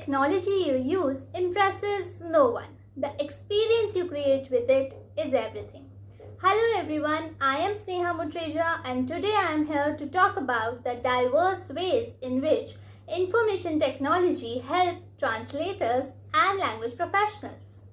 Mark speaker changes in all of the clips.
Speaker 1: technology you use impresses no one. The experience you create with it is everything. Hello everyone, I am Sneha Mutreja and today I am here to talk about the diverse ways in which information technology help translators and language professionals.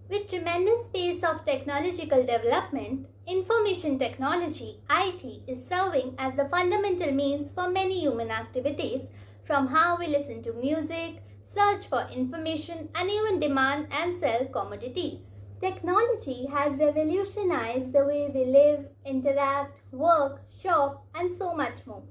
Speaker 1: With tremendous pace of technological development, information technology (IT) is serving as a fundamental means for many human activities, from how we listen to music, search for information, and even demand and sell commodities. Technology has revolutionized the way we live, interact, work, shop, and so much more.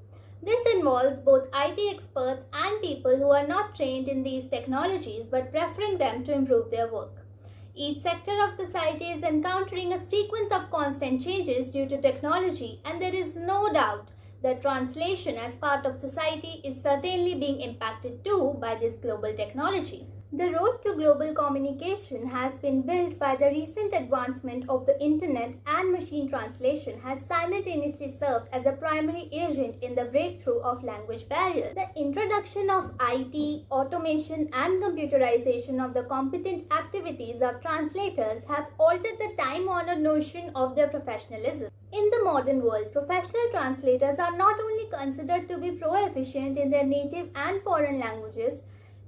Speaker 1: This involves both IT experts and people who are not trained in these technologies but preferring them to improve their work. Each sector of society is encountering a sequence of constant changes due to technology, and there is no doubt that translation as part of society is certainly being impacted too by this global technology. The road to global communication has been built by the recent advancement of the internet, and machine translation has simultaneously served as a primary agent in the breakthrough of language barriers. The introduction of IT, automation, and computerization of the competent activities of translators have altered the time-honored notion of their professionalism. In the modern world, professional translators are not only considered to be proficient in their native and foreign languages,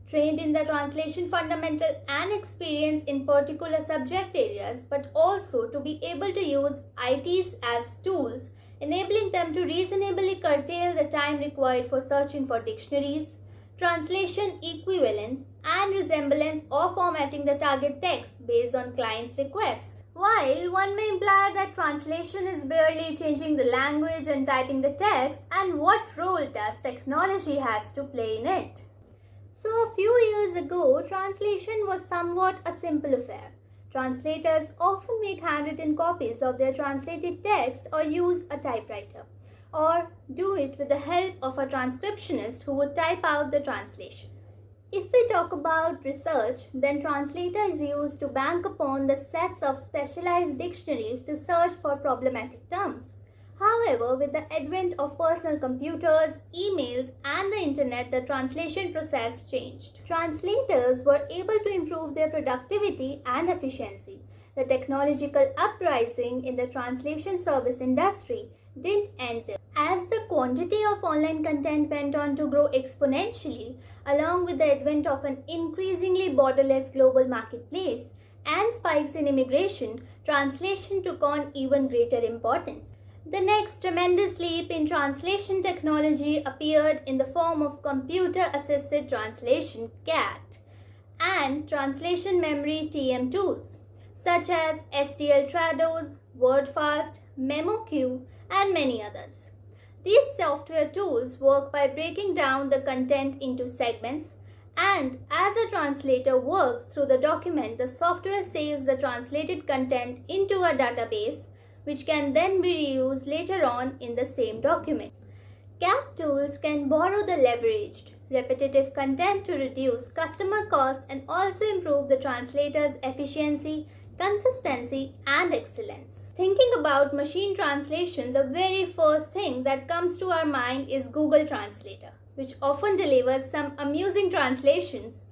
Speaker 1: trained in the translation fundamental and experienced in particular subject areas, but also to be able to use ITs as tools, enabling them to reasonably curtail the time required for searching for dictionaries, translation equivalence, and resemblance or formatting the target text based on client's request. While one may imply that translation is barely changing the language and typing the text, and what role does technology has to play in it? So a few years ago, translation was somewhat a simple affair. Translators often make handwritten copies of their translated text or use a typewriter, or do it with the help of a transcriptionist who would type out the translation. If we talk about research, then translator is used to bank upon the sets of specialized dictionaries to search for problematic terms. However, with the advent of personal computers, emails, and the internet, the translation process changed. Translators were able to improve their productivity and efficiency. The technological uprising in the translation service industry didn't end there. As the quantity of online content went on to grow exponentially, along with the advent of an increasingly borderless global marketplace and spikes in immigration, translation took on even greater importance. The next tremendous leap in translation technology appeared in the form of computer-assisted translation (CAT) and translation memory (TM) tools, such as STL Trados, WordFast, MemoQ, and many others. These software tools work by breaking down the content into segments, and as a translator works through the document, the software saves the translated content into a database, which can then be reused later on in the same document. CAT tools can borrow the leveraged, repetitive content to reduce customer cost and also improve the translator's efficiency, consistency, and excellence. Thinking about machine translation, the very first thing that comes to our mind is Google Translator, which often delivers some amusing translations,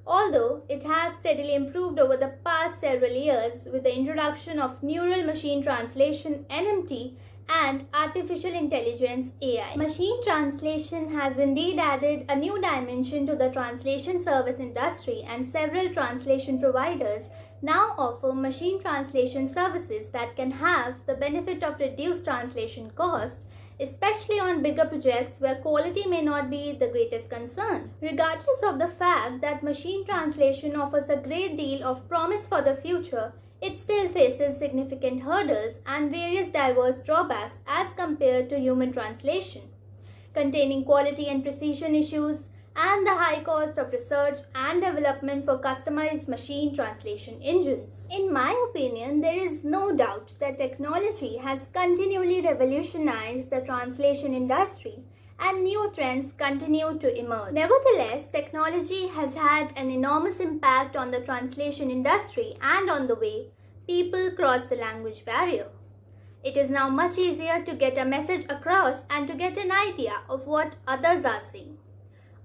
Speaker 1: although it has steadily improved over the past several years with the introduction of neural machine translation (NMT) and artificial intelligence (AI). Machine translation has indeed added a new dimension to the translation service industry, and several translation providers now offer machine translation services that can have the benefit of reduced translation cost, especially on bigger projects where quality may not be the greatest concern. Regardless of the fact that machine translation offers a great deal of promise for the future, it still faces significant hurdles and various diverse drawbacks as compared to human translation, containing quality and precision issues, and the high cost of research and development for customized machine translation engines. In my opinion, there is no doubt that technology has continually revolutionized the translation industry, and new trends continue to emerge. Nevertheless, technology has had an enormous impact on the translation industry and on the way people cross the language barrier. It is now much easier to get a message across and to get an idea of what others are saying.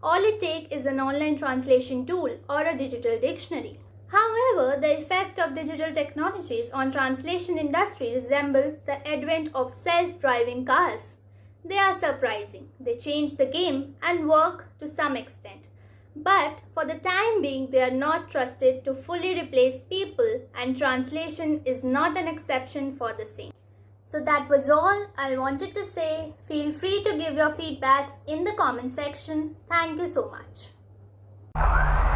Speaker 1: All it takes is an online translation tool or a digital dictionary. However, the effect of digital technologies on translation industry resembles the advent of self-driving cars. They are surprising. They change the game and work to some extent. But for the time being, they are not trusted to fully replace people, and translation is not an exception for the same. So that was all I wanted to say. Feel free to give your feedbacks in the comment section. Thank you so much.